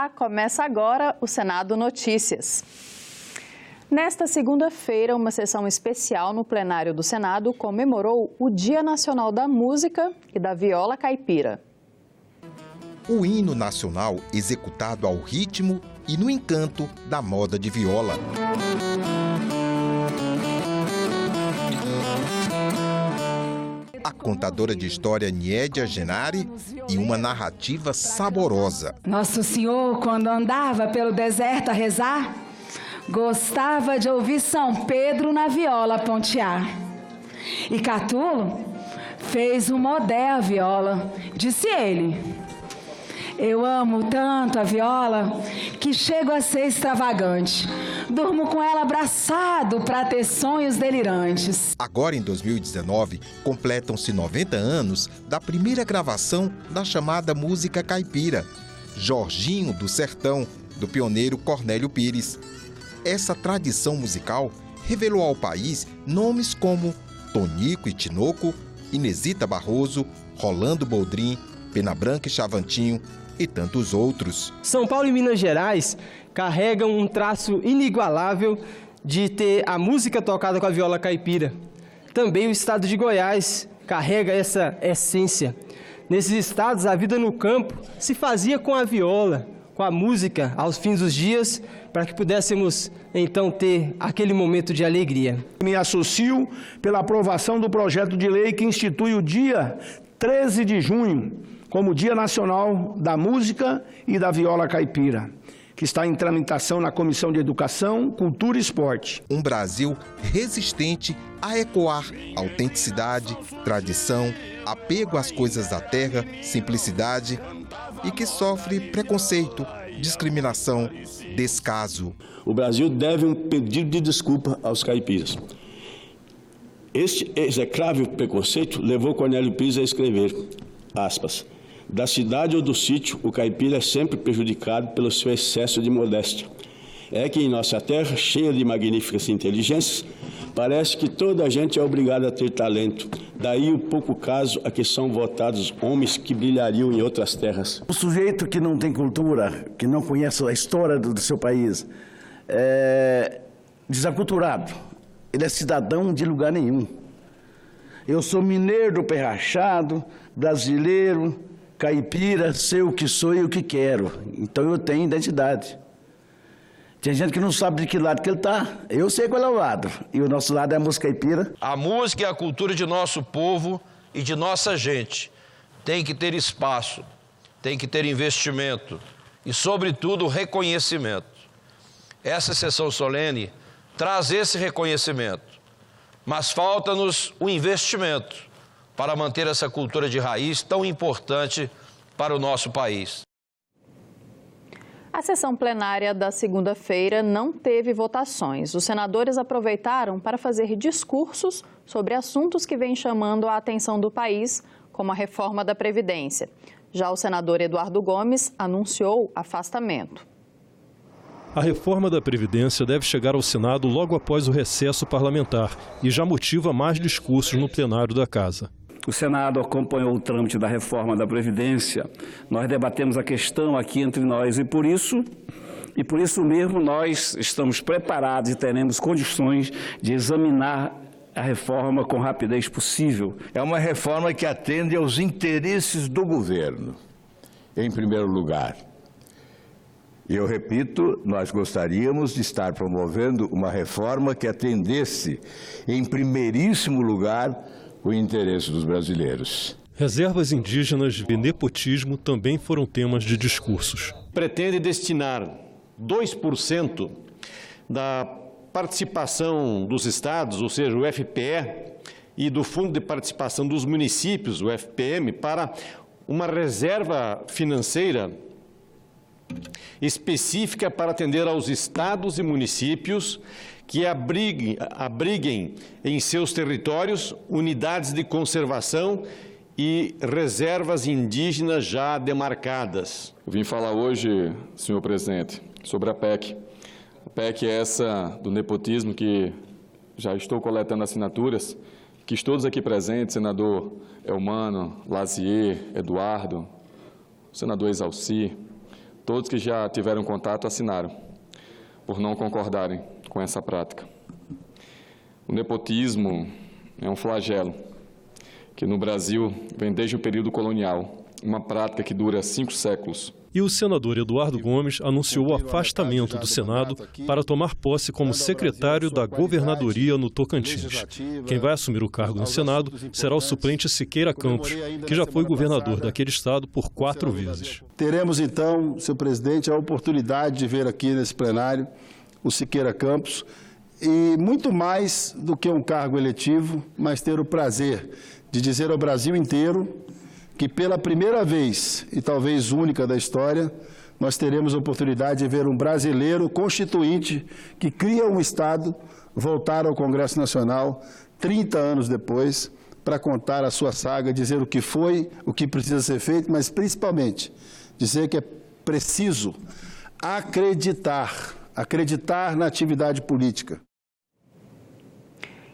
Olá, começa agora o Senado Notícias. Nesta segunda-feira, uma sessão especial no plenário do Senado comemorou o Dia Nacional da Música e da Viola Caipira. O hino nacional executado ao ritmo e no encanto da moda de viola. A contadora de história Niédia Genari e uma narrativa saborosa. Nosso Senhor, quando andava pelo deserto a rezar, gostava de ouvir São Pedro na viola pontear. E Catulo fez um modé à viola, disse ele: eu amo tanto a viola que chego a ser extravagante. Durmo com ela abraçado para ter sonhos delirantes. Agora, em 2019, completam-se 90 anos da primeira gravação da chamada música caipira, Jorginho do Sertão, do pioneiro Cornélio Pires. Essa tradição musical revelou ao país nomes como Tonico e Tinoco, Inesita Barroso, Rolando Boldrin, Pena Branca e Chavantinho e tantos outros. São Paulo e Minas Gerais carregam um traço inigualável de ter a música tocada com a viola caipira. Também o estado de Goiás carrega essa essência. Nesses estados, a vida no campo se fazia com a viola, com a música aos fins dos dias, para que pudéssemos então ter aquele momento de alegria. Me associo pela aprovação do projeto de lei que institui o dia 13 de junho como Dia Nacional da Música e da Viola Caipira, que está em tramitação na Comissão de Educação, Cultura e Esporte. Um Brasil resistente a ecoar autenticidade, tradição, apego às coisas da terra, simplicidade e que sofre preconceito, discriminação, descaso. O Brasil deve um pedido de desculpa aos caipiras. Este execrável preconceito levou Cornélio Pires a escrever, aspas, da cidade ou do sítio, o caipira é sempre prejudicado pelo seu excesso de modéstia. É que em nossa terra, cheia de magníficas inteligências, parece que toda a gente é obrigada a ter talento. Daí o pouco caso a que são votados homens que brilhariam em outras terras. O sujeito que não tem cultura, que não conhece a história do seu país, é desaculturado. Ele é cidadão de lugar nenhum. Eu sou mineiro do pé rachado, brasileiro, caipira, sei o que sou e o que quero. Então eu tenho identidade. Tem gente que não sabe de que lado que ele está. Eu sei qual é o lado. E o nosso lado é a música caipira. A música é a cultura de nosso povo e de nossa gente. Tem que ter espaço, tem que ter investimento e, sobretudo, reconhecimento. Essa sessão solene traz esse reconhecimento, mas falta-nos o investimento para manter essa cultura de raiz tão importante para o nosso país. A sessão plenária da segunda-feira não teve votações. Os senadores aproveitaram para fazer discursos sobre assuntos que vêm chamando a atenção do país, como a reforma da Previdência. Já o senador Eduardo Gomes anunciou afastamento. A reforma da Previdência deve chegar ao Senado logo após o recesso parlamentar e já motiva mais discursos no plenário da Casa. O Senado acompanhou o trâmite da reforma da Previdência. Nós debatemos a questão aqui entre nós e por isso mesmo nós estamos preparados e teremos condições de examinar a reforma com rapidez possível. É uma reforma que atende aos interesses do governo, em primeiro lugar. E eu repito, nós gostaríamos de estar promovendo uma reforma que atendesse, em primeiríssimo lugar, o interesse dos brasileiros. Reservas indígenas e nepotismo também foram temas de discursos. Pretende destinar 2% da participação dos estados, ou seja, o FPE, e do Fundo de Participação dos Municípios, o FPM, para uma reserva financeira específica para atender aos estados e municípios que abriguem em seus territórios unidades de conservação e reservas indígenas já demarcadas. Eu vim falar hoje, senhor presidente, sobre a PEC. A PEC é essa do nepotismo que já estou coletando assinaturas, que todos aqui presentes, senador Elmano, Lazier, Eduardo, senador Exalci, Todos que já tiveram contato assinaram, por não concordarem com essa prática. O nepotismo é um flagelo que no Brasil vem desde o período colonial, uma prática que dura 5 séculos. E o senador Eduardo Gomes anunciou o afastamento do Senado para tomar posse como secretário da governadoria no Tocantins. Quem vai assumir o cargo no Senado será o suplente Siqueira Campos, que já foi governador daquele estado por 4 vezes. Teremos então, senhor presidente, a oportunidade de ver aqui nesse plenário o Siqueira Campos e muito mais do que um cargo eletivo, mas ter o prazer de dizer ao Brasil inteiro que pela primeira vez, e talvez única da história, nós teremos a oportunidade de ver um brasileiro constituinte que cria um Estado voltar ao Congresso Nacional 30 anos depois para contar a sua saga, dizer o que foi, o que precisa ser feito, mas principalmente dizer que é preciso acreditar na atividade política.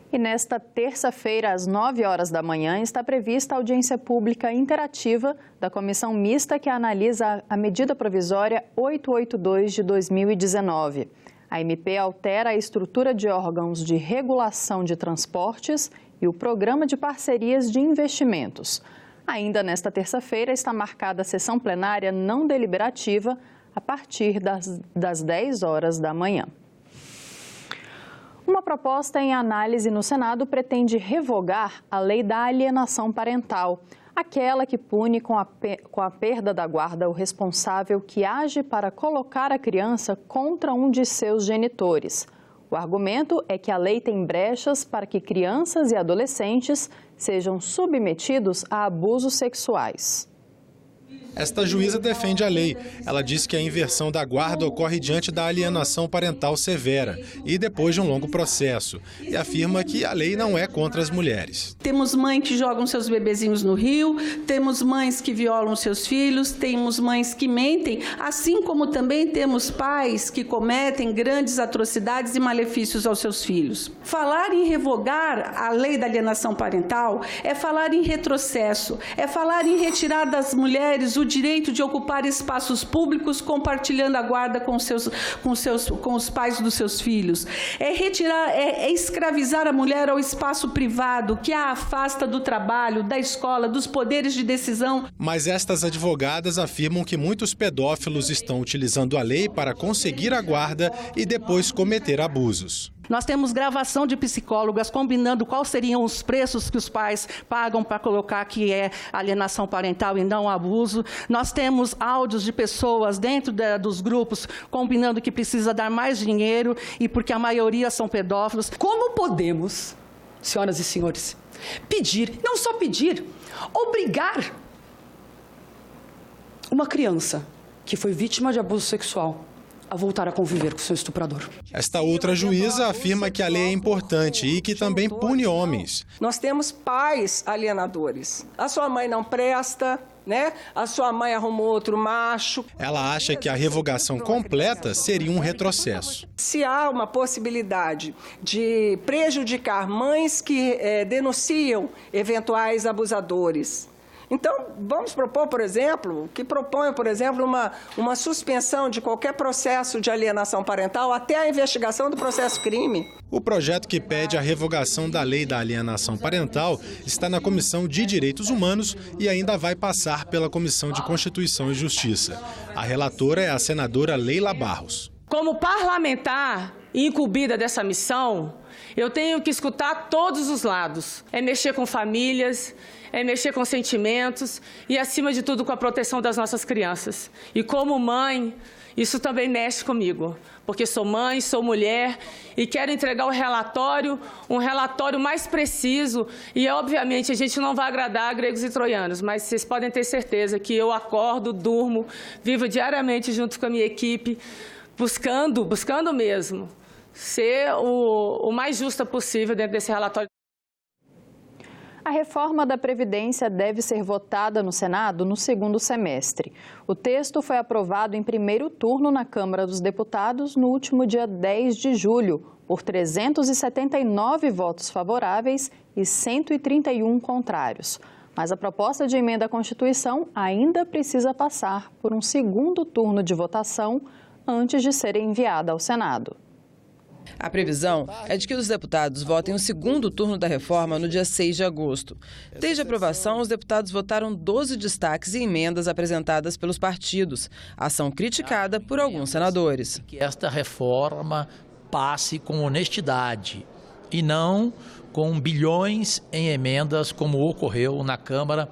E nesta terça-feira, às 9 horas da manhã, está prevista a audiência pública interativa da Comissão Mista que analisa a medida provisória 882 de 2019. A MP altera a estrutura de órgãos de regulação de transportes e o programa de parcerias de investimentos. Ainda nesta terça-feira está marcada a sessão plenária não deliberativa a partir das 10 horas da manhã. Uma proposta em análise no Senado pretende revogar a lei da alienação parental, aquela que pune com a perda da guarda o responsável que age para colocar a criança contra um de seus genitores. O argumento é que a lei tem brechas para que crianças e adolescentes sejam submetidos a abusos sexuais. Esta juíza defende a lei. Ela diz que a inversão da guarda ocorre diante da alienação parental severa e depois de um longo processo. E afirma que a lei não é contra as mulheres. Temos mães que jogam seus bebezinhos no rio, temos mães que violam seus filhos, temos mães que mentem, assim como também temos pais que cometem grandes atrocidades e malefícios aos seus filhos. Falar em revogar a lei da alienação parental é falar em retrocesso, é falar em retirar das mulheres o direito de ocupar espaços públicos compartilhando a guarda com os pais dos seus filhos. É escravizar a mulher ao espaço privado, que a afasta do trabalho, da escola, dos poderes de decisão. Mas estas advogadas afirmam que muitos pedófilos estão utilizando a lei para conseguir a guarda e depois cometer abusos. Nós temos gravação de psicólogas combinando quais seriam os preços que os pais pagam para colocar que é alienação parental e não abuso. Nós temos áudios de pessoas dentro dos grupos combinando que precisa dar mais dinheiro e porque a maioria são pedófilos. Como podemos, senhoras e senhores, pedir, não só pedir, obrigar uma criança que foi vítima de abuso sexual a voltar a conviver com seu estuprador? Esta outra juíza afirma que a lei é importante e que também pune homens. Nós temos pais alienadores. A sua mãe não presta, né? A sua mãe arrumou outro macho. Ela acha que a revogação completa seria um retrocesso. Se há uma possibilidade de prejudicar mães que denunciam eventuais abusadores, então, vamos propor, por exemplo, uma suspensão de qualquer processo de alienação parental até a investigação do processo crime. O projeto que pede a revogação da lei da alienação parental está na Comissão de Direitos Humanos e ainda vai passar pela Comissão de Constituição e Justiça. A relatora é a senadora Leila Barros. Como parlamentar incumbida dessa missão, eu tenho que escutar todos os lados. É mexer com famílias, é mexer com sentimentos e, acima de tudo, com a proteção das nossas crianças. E como mãe, isso também mexe comigo, porque sou mãe, sou mulher e quero entregar um relatório mais preciso. E, obviamente, a gente não vai agradar gregos e troianos, mas vocês podem ter certeza que eu acordo, durmo, vivo diariamente junto com a minha equipe, buscando mesmo ser o mais justa possível dentro desse relatório. A reforma da Previdência deve ser votada no Senado no segundo semestre. O texto foi aprovado em primeiro turno na Câmara dos Deputados no último dia 10 de julho, por 379 votos favoráveis e 131 contrários. Mas a proposta de emenda à Constituição ainda precisa passar por um segundo turno de votação antes de ser enviada ao Senado. A previsão é de que os deputados votem o segundo turno da reforma no dia 6 de agosto. Desde a aprovação, os deputados votaram 12 destaques e emendas apresentadas pelos partidos, ação criticada por alguns senadores. Que esta reforma passe com honestidade e não com bilhões em emendas, como ocorreu na Câmara,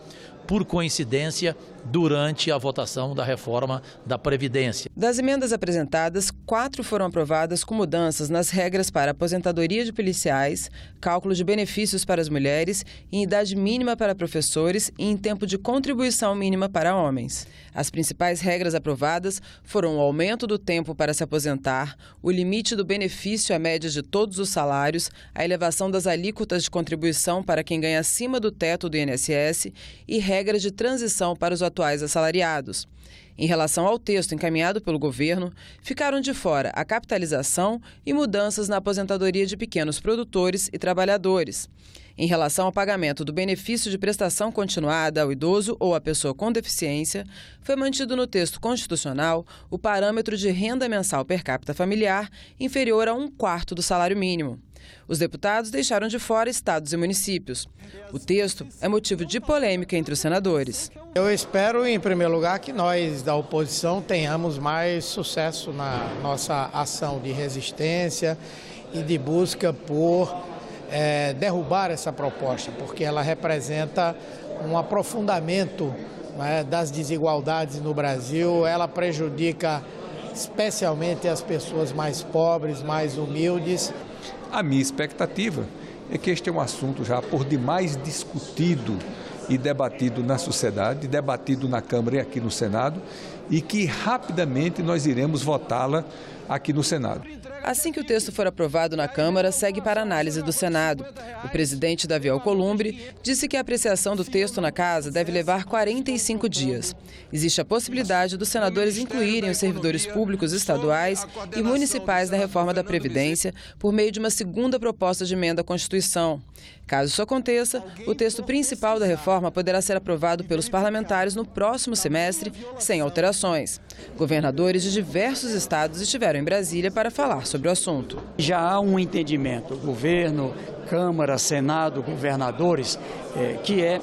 por coincidência, durante a votação da reforma da Previdência. Das emendas apresentadas, 4 foram aprovadas com mudanças nas regras para aposentadoria de policiais, cálculo de benefícios para as mulheres, em idade mínima para professores e em tempo de contribuição mínima para homens. As principais regras aprovadas foram o aumento do tempo para se aposentar, o limite do benefício à média de todos os salários, a elevação das alíquotas de contribuição para quem ganha acima do teto do INSS e regras de transição para os atuais assalariados. Em relação ao texto encaminhado pelo governo, ficaram de fora a capitalização e mudanças na aposentadoria de pequenos produtores e trabalhadores. Em relação ao pagamento do benefício de prestação continuada ao idoso ou à pessoa com deficiência, foi mantido no texto constitucional o parâmetro de renda mensal per capita familiar inferior a 1/4 do salário mínimo. Os deputados deixaram de fora estados e municípios. O texto é motivo de polêmica entre os senadores. Eu espero, em primeiro lugar, que nós da oposição tenhamos mais sucesso na nossa ação de resistência e de busca por derrubar essa proposta, porque ela representa um aprofundamento, né, das desigualdades no Brasil, ela prejudica especialmente as pessoas mais pobres, mais humildes. A minha expectativa é que este é um assunto já por demais discutido e debatido na sociedade, debatido na Câmara e aqui no Senado, e que rapidamente nós iremos votá-la aqui no Senado. Assim que o texto for aprovado na Câmara, segue para análise do Senado. O presidente Davi Alcolumbre disse que a apreciação do texto na Casa deve levar 45 dias. Existe a possibilidade dos senadores incluírem os servidores públicos estaduais e municipais na reforma da Previdência por meio de uma segunda proposta de emenda à Constituição. Caso isso aconteça, o texto principal da reforma poderá ser aprovado pelos parlamentares no próximo semestre, sem alterações. Governadores de diversos estados estiveram em Brasília para falar sobre o assunto. Já há um entendimento, governo, Câmara, Senado, governadores, que é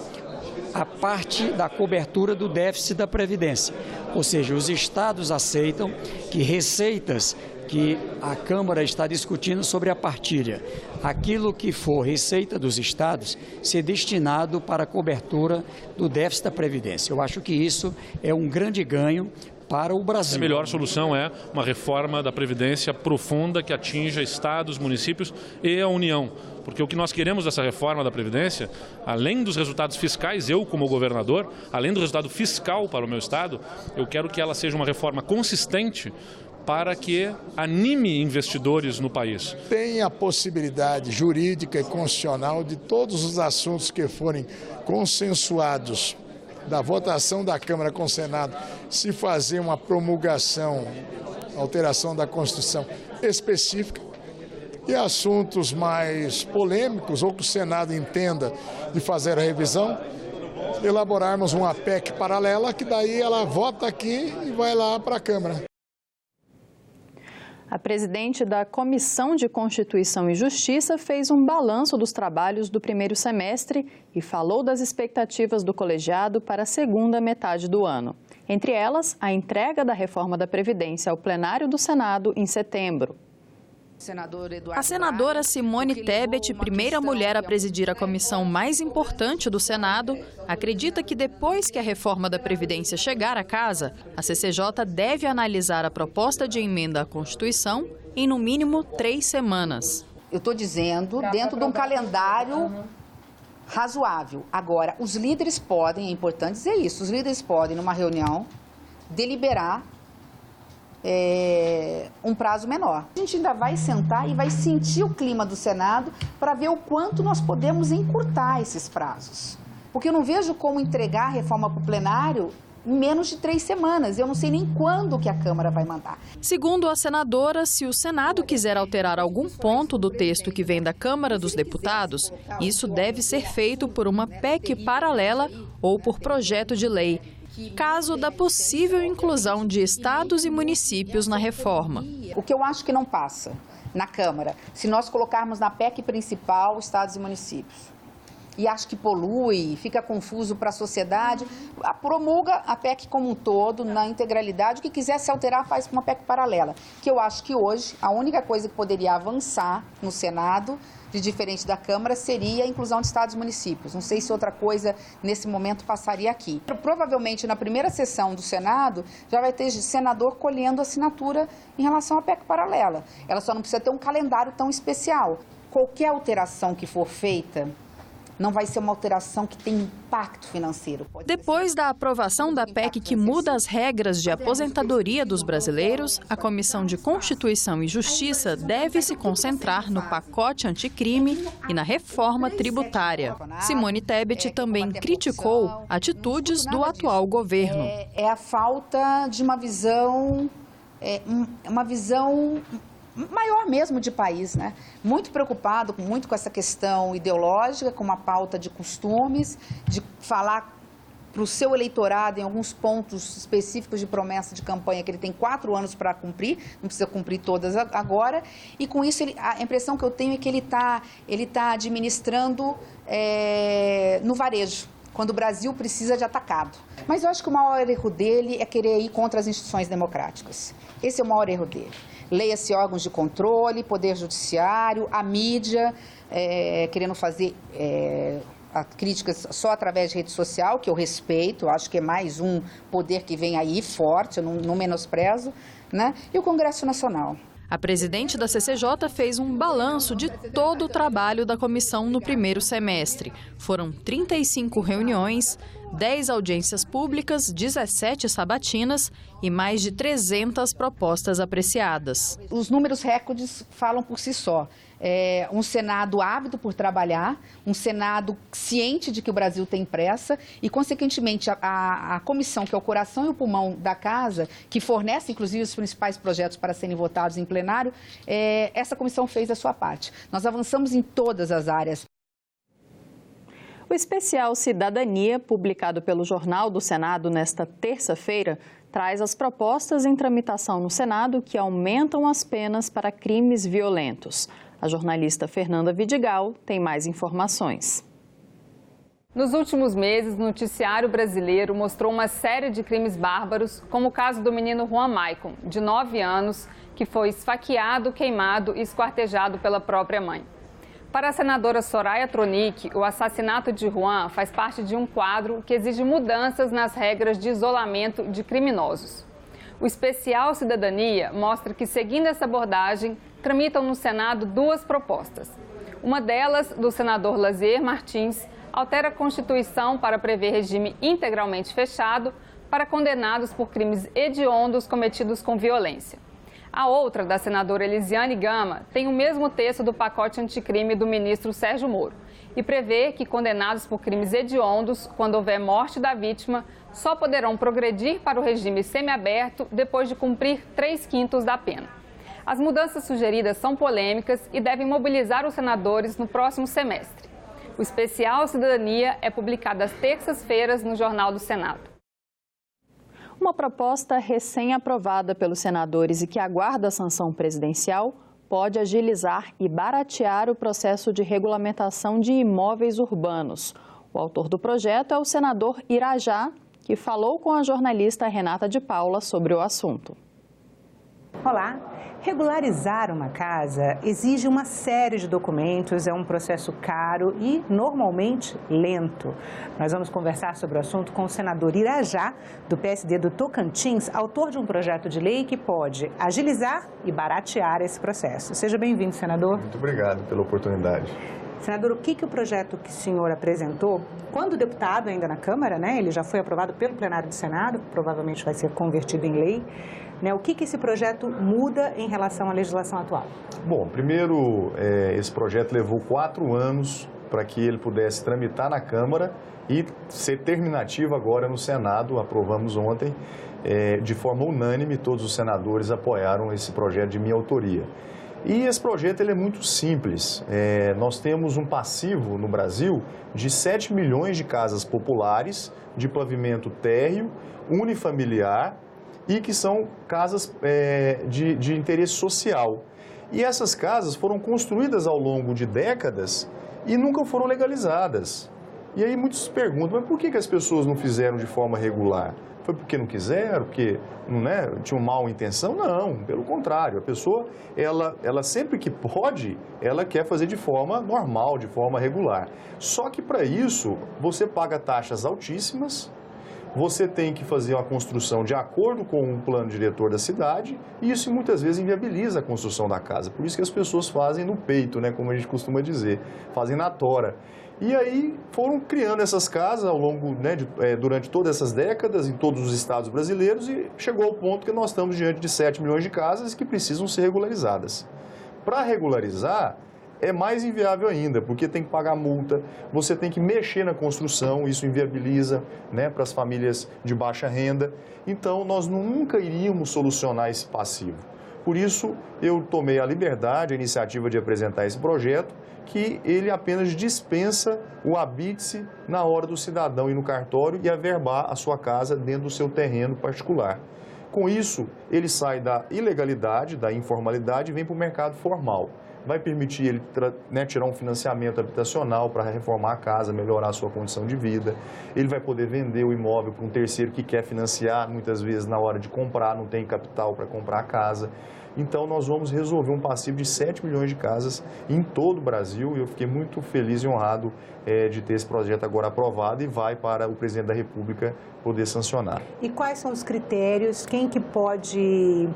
a parte da cobertura do déficit da Previdência. Ou seja, os estados aceitam que receitas que a Câmara está discutindo sobre a partilha, aquilo que for receita dos estados, ser destinado para a cobertura do déficit da Previdência. Eu acho que isso é um grande ganho para o Brasil. A melhor solução é uma reforma da Previdência profunda que atinja estados, municípios e a União. Porque o que nós queremos dessa reforma da Previdência, além dos resultados fiscais, eu como governador, além do resultado fiscal para o meu estado, eu quero que ela seja uma reforma consistente para que anime investidores no país. Tem a possibilidade jurídica e constitucional de todos os assuntos que forem consensuados da votação da Câmara com o Senado, se fazer uma promulgação, alteração da Constituição específica, e assuntos mais polêmicos, ou que o Senado entenda de fazer a revisão, elaborarmos uma PEC paralela, que daí ela vota aqui e vai lá para a Câmara. A presidente da Comissão de Constituição e Justiça fez um balanço dos trabalhos do primeiro semestre e falou das expectativas do colegiado para a segunda metade do ano. Entre elas, a entrega da reforma da Previdência ao plenário do Senado em setembro. A senadora Simone Tebet, primeira mulher a presidir a comissão mais importante do Senado, acredita que depois que a reforma da Previdência chegar à casa, a CCJ deve analisar a proposta de emenda à Constituição em, no mínimo, 3 semanas. Eu estou dizendo, dentro de um calendário razoável. Agora, os líderes podem, é importante dizer isso, os líderes podem, numa reunião, deliberar um prazo menor. A gente ainda vai sentar e vai sentir o clima do Senado para ver o quanto nós podemos encurtar esses prazos. Porque eu não vejo como entregar a reforma para o plenário em menos de 3 semanas. Eu não sei nem quando que a Câmara vai mandar. Segundo a senadora, se o Senado quiser alterar algum ponto do texto que vem da Câmara dos Deputados, isso deve ser feito por uma PEC paralela ou por projeto de lei, caso da possível inclusão de estados e municípios na reforma. O que eu acho que não passa na Câmara, se nós colocarmos na PEC principal estados e municípios. E acho que polui, fica confuso para a sociedade, promulga a PEC como um todo, na integralidade. O que quiser se alterar, faz uma PEC paralela. Que eu acho que hoje, a única coisa que poderia avançar no Senado, de diferente da Câmara, seria a inclusão de estados e municípios. Não sei se outra coisa, nesse momento, passaria aqui. Provavelmente, na primeira sessão do Senado, já vai ter senador colhendo assinatura em relação à PEC paralela. Ela só não precisa ter um calendário tão especial. Qualquer alteração que for feita, não vai ser uma alteração que tem impacto financeiro. Depois da aprovação da PEC que muda as regras de aposentadoria dos brasileiros, a Comissão de Constituição e Justiça deve se concentrar no pacote anticrime e na reforma tributária. Simone Tebet também criticou atitudes do atual governo. É a falta de uma visão maior mesmo de país, né? Muito preocupado muito com essa questão ideológica, com uma pauta de costumes, de falar para o seu eleitorado em alguns pontos específicos de promessa de campanha que ele tem 4 anos para cumprir, não precisa cumprir todas agora, e com isso a impressão que eu tenho é que ele tá administrando no varejo, quando o Brasil precisa de atacado. Mas eu acho que o maior erro dele é querer ir contra as instituições democráticas. Esse é o maior erro dele. Leia-se órgãos de controle, poder judiciário, a mídia, querendo fazer críticas só através de rede social, que eu respeito, acho que é mais um poder que vem aí forte, eu não menosprezo, né? E o Congresso Nacional. A presidente da CCJ fez um balanço de todo o trabalho da comissão no primeiro semestre. Foram 35 reuniões, 10 audiências públicas, 17 sabatinas e mais de 300 propostas apreciadas. Os números recordes falam por si só. Um Senado ávido por trabalhar, um Senado ciente de que o Brasil tem pressa e, consequentemente, a comissão, que é o coração e o pulmão da casa, que fornece, inclusive, os principais projetos para serem votados em plenário, essa comissão fez a sua parte. Nós avançamos em todas as áreas. O especial Cidadania, publicado pelo Jornal do Senado nesta terça-feira, traz as propostas em tramitação no Senado que aumentam as penas para crimes violentos. A jornalista Fernanda Vidigal tem mais informações. Nos últimos meses, o noticiário brasileiro mostrou uma série de crimes bárbaros, como o caso do menino Juan Maicon, de 9 anos, que foi esfaqueado, queimado e esquartejado pela própria mãe. Para a senadora Soraya Tronic, o assassinato de Juan faz parte de um quadro que exige mudanças nas regras de isolamento de criminosos. O especial Cidadania mostra que, seguindo essa abordagem, tramitam no Senado 2 propostas. Uma delas, do senador Lazier Martins, altera a Constituição para prever regime integralmente fechado para condenados por crimes hediondos cometidos com violência. A outra, da senadora Elisiane Gama, tem o mesmo texto do pacote anticrime do ministro Sérgio Moro e prevê que condenados por crimes hediondos, quando houver morte da vítima, só poderão progredir para o regime semiaberto depois de cumprir 3/5 da pena. As mudanças sugeridas são polêmicas e devem mobilizar os senadores no próximo semestre. O especial Cidadania é publicado às terças-feiras no Jornal do Senado. Uma proposta recém-aprovada pelos senadores e que aguarda a sanção presidencial pode agilizar e baratear o processo de regulamentação de imóveis urbanos. O autor do projeto é o senador Irajá, que falou com a jornalista Renata de Paula sobre o assunto. Olá! Regularizar uma casa exige uma série de documentos, é um processo caro e, normalmente, lento. Nós vamos conversar sobre o assunto com o senador Irajá, do PSD do Tocantins, autor de um projeto de lei que pode agilizar e baratear esse processo. Seja bem-vindo, senador. Muito obrigado pela oportunidade. Senador, o que o projeto que o senhor apresentou, quando deputado ainda na Câmara, né, ele já foi aprovado pelo plenário do Senado, provavelmente vai ser convertido em lei, né, o que esse projeto muda em relação à legislação atual? Bom, primeiro, esse projeto levou 4 anos para que ele pudesse tramitar na Câmara e ser terminativo agora no Senado. Aprovamos ontem, de forma unânime, todos os senadores apoiaram esse projeto de minha autoria. E esse projeto ele é muito simples. Nós temos um passivo no Brasil de 7 milhões de casas populares, de pavimento térreo, unifamiliar e que são casas de interesse social. E essas casas foram construídas ao longo de décadas e nunca foram legalizadas. E aí muitos perguntam, mas por que as pessoas não fizeram de forma regular? Foi porque não quiseram, porque tinham mal intenção? Não, pelo contrário. A pessoa, ela sempre que pode, ela quer fazer de forma normal, de forma regular. Só que para isso, você paga taxas altíssimas, você tem que fazer uma construção de acordo com o plano diretor da cidade e isso muitas vezes inviabiliza a construção da casa. Por isso que as pessoas fazem no peito, como a gente costuma dizer, fazem na tora. E aí foram criando essas casas ao longo, durante todas essas décadas, em todos os estados brasileiros, e chegou ao ponto que nós estamos diante de 7 milhões de casas que precisam ser regularizadas. Para regularizar, é mais inviável ainda, porque tem que pagar multa, você tem que mexer na construção, isso inviabiliza para as famílias de baixa renda. Então, nós nunca iríamos solucionar esse passivo. Por isso, eu tomei a liberdade, a iniciativa de apresentar esse projeto, que ele apenas dispensa o habite-se na hora do cidadão ir no cartório e averbar a sua casa dentro do seu terreno particular. Com isso, ele sai da ilegalidade, da informalidade e vem para o mercado formal. Vai permitir ele tirar um financiamento habitacional para reformar a casa, melhorar a sua condição de vida. Ele vai poder vender o imóvel para um terceiro que quer financiar, muitas vezes na hora de comprar, não tem capital para comprar a casa. Então, nós vamos resolver um passivo de 7 milhões de casas em todo o Brasil e eu fiquei muito feliz e honrado de ter esse projeto agora aprovado e vai para o presidente da República poder sancionar. E quais são os critérios? Quem que pode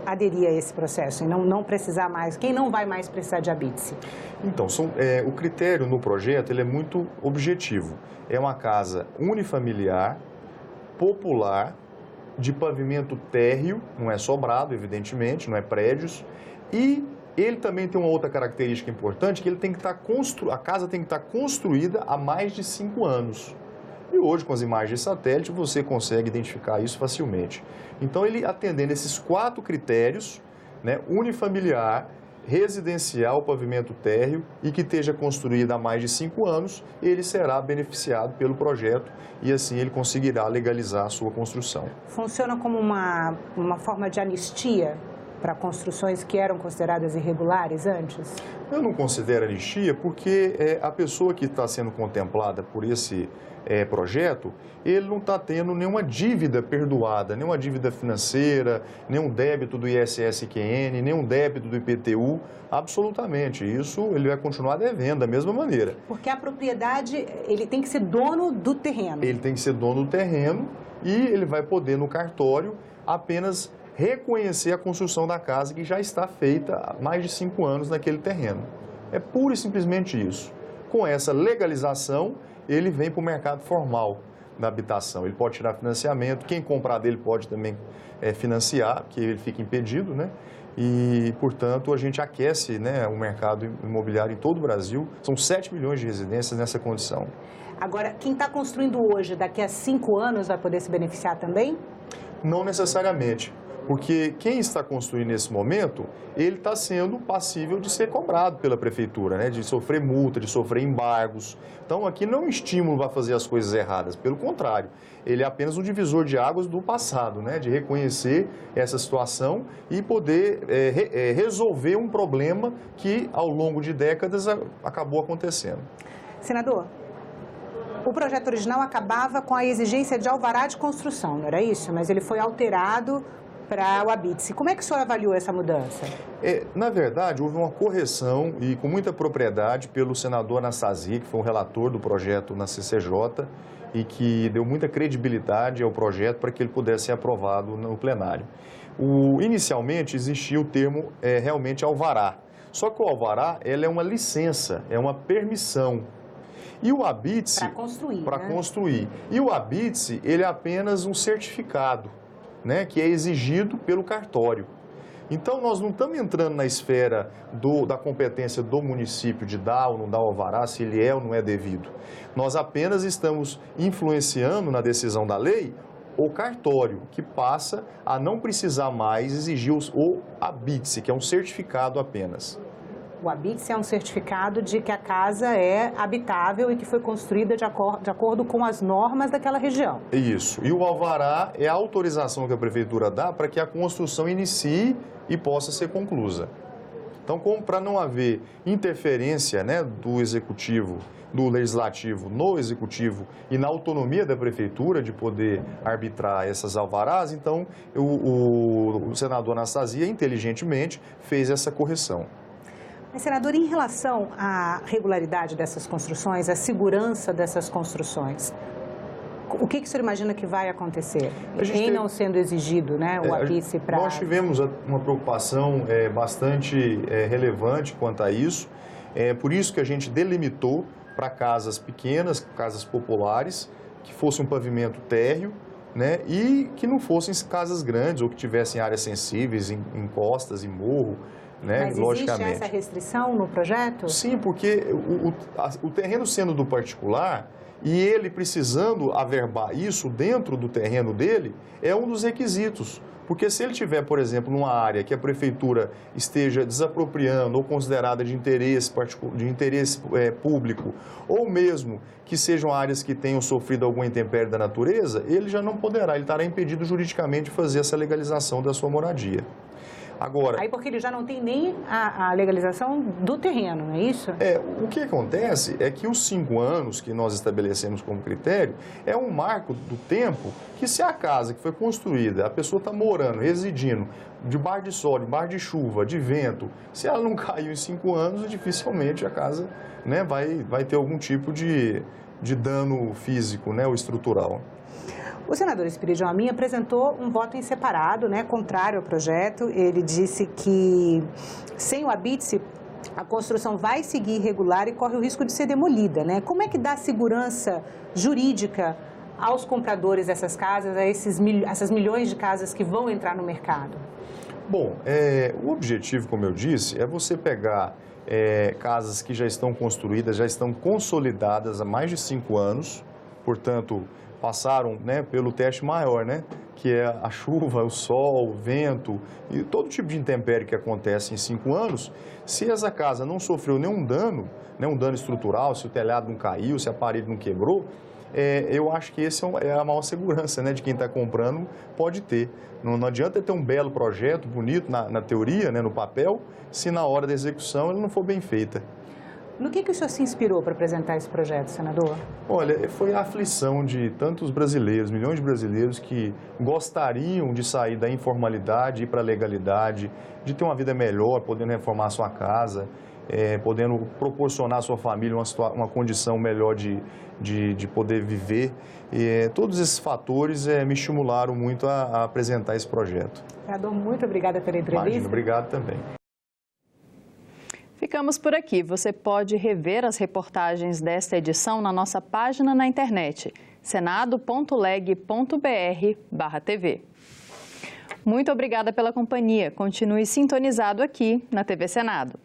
aderir a esse processo e não precisar mais? Quem não vai mais precisar de habite-se? Então, o critério no projeto ele é muito objetivo. É uma casa unifamiliar, popular, de pavimento térreo, não é sobrado, evidentemente, não é prédios, e ele também tem uma outra característica importante, que ele tem que estar a casa tem que estar construída há mais de 5 anos. E hoje, com as imagens de satélite, você consegue identificar isso facilmente. Então, ele atendendo esses 4 critérios, unifamiliar, residencial, pavimento térreo e que esteja construída há mais de 5 anos, ele será beneficiado pelo projeto e assim ele conseguirá legalizar a sua construção. Funciona como uma forma de anistia para construções que eram consideradas irregulares antes? Eu não considero anistia porque a pessoa que está sendo contemplada por esse projeto, ele não está tendo nenhuma dívida perdoada, nenhuma dívida financeira, nenhum débito do ISS-QN, nenhum débito do IPTU, absolutamente. Isso ele vai continuar devendo da mesma maneira. Porque a propriedade, ele tem que ser dono do terreno. Ele tem que ser dono do terreno e ele vai poder, no cartório, apenas reconhecer a construção da casa que já está feita há mais de 5 anos naquele terreno. É pura e simplesmente isso. Com essa legalização, ele vem para o mercado formal da habitação. Ele pode tirar financiamento, quem comprar dele pode também financiar, porque ele fica impedido, E, portanto, a gente aquece o mercado imobiliário em todo o Brasil. São 7 milhões de residências nessa condição. Agora, quem está construindo hoje, daqui a 5 anos, vai poder se beneficiar também? Não necessariamente. Porque quem está construindo nesse momento, ele está sendo passível de ser cobrado pela prefeitura, de sofrer multa, de sofrer embargos. Então, aqui não é um estímulo para fazer as coisas erradas, pelo contrário, ele é apenas um divisor de águas do passado, de reconhecer essa situação e poder resolver um problema que, ao longo de décadas, acabou acontecendo. Senador, o projeto original acabava com a exigência de alvará de construção, não era isso? Mas ele foi alterado para o habite-se. Como é que o senhor avaliou essa mudança? Na verdade, houve uma correção e com muita propriedade pelo senador Anastasia, que foi um relator do projeto na CCJ e que deu muita credibilidade ao projeto para que ele pudesse ser aprovado no plenário. Inicialmente existia o termo realmente alvará, só que o alvará ela é uma licença, é uma permissão. E o habite-se... Para construir, Para construir. E o habite-se, ele é apenas um certificado, que é exigido pelo cartório. Então, nós não estamos entrando na esfera da competência do município de dar ou não dar o alvará, se ele é ou não é devido. Nós apenas estamos influenciando na decisão da lei o cartório, que passa a não precisar mais exigir o habite-se, que é um certificado apenas. O habite-se é um certificado de que a casa é habitável e que foi construída de acordo com as normas daquela região. Isso. E o alvará é a autorização que a prefeitura dá para que a construção inicie e possa ser conclusa. Então, para não haver interferência, né, do executivo, do legislativo no executivo e na autonomia da prefeitura de poder arbitrar essas alvarás, então o senador Anastasia inteligentemente fez essa correção. Mas, senador, em relação à regularidade dessas construções, à segurança dessas construções, o que o senhor imagina que vai acontecer em não sendo exigido, né, o habite-se para... Nós tivemos uma preocupação bastante relevante quanto a isso. É por isso que a gente delimitou para casas pequenas, casas populares, que fosse um pavimento térreo, né, e que não fossem casas grandes ou que tivessem áreas sensíveis, em costas, em morro. Né, mas logicamente. Existe essa restrição no projeto? Sim, porque o terreno sendo do particular e ele precisando averbar isso dentro do terreno dele é um dos requisitos. Porque se ele tiver, por exemplo, numa área que a prefeitura esteja desapropriando ou considerada de interesse público, ou mesmo que sejam áreas que tenham sofrido alguma intempérie da natureza, ele já não poderá, ele estará impedido juridicamente de fazer essa legalização da sua moradia. Agora, aí porque ele já não tem nem a legalização do terreno, não é isso? O que acontece é que os 5 anos que nós estabelecemos como critério é um marco do tempo que se a casa que foi construída, a pessoa está morando, residindo, debaixo de sol, debaixo de chuva, de vento, se ela não caiu em 5 anos, dificilmente a casa, né, vai ter algum tipo de dano físico, né, ou estrutural. O senador Espiridião Amin apresentou um voto em separado, né, contrário ao projeto. Ele disse que, sem o habite-se, a construção vai seguir irregular e corre o risco de ser demolida, né? Como é que dá segurança jurídica aos compradores dessas casas, a essas milhões de casas que vão entrar no mercado? Bom, o objetivo, como eu disse, é você pegar casas que já estão construídas, já estão consolidadas há mais de 5 anos, portanto, passaram, né, pelo teste maior, né, que é a chuva, o sol, o vento e todo tipo de intempérie que acontece em 5 anos. Se essa casa não sofreu nenhum dano, né, um dano estrutural, se o telhado não caiu, se a parede não quebrou, eu acho que esse é a maior segurança, né, de quem está comprando pode ter. Não adianta ter um belo projeto, bonito na teoria, né, no papel, se na hora da execução ele não for bem feita. No que o senhor se inspirou para apresentar esse projeto, senador? Olha, foi a aflição de tantos brasileiros, milhões de brasileiros que gostariam de sair da informalidade e ir para a legalidade, de ter uma vida melhor, podendo reformar a sua casa, podendo proporcionar à sua família uma condição melhor de poder viver. Todos esses fatores me estimularam muito a apresentar esse projeto. Senador, muito obrigada pela entrevista. Imagina, obrigado também. Ficamos por aqui. Você pode rever as reportagens desta edição na nossa página na internet, senado.leg.br/TV. Muito obrigada pela companhia. Continue sintonizado aqui na TV Senado.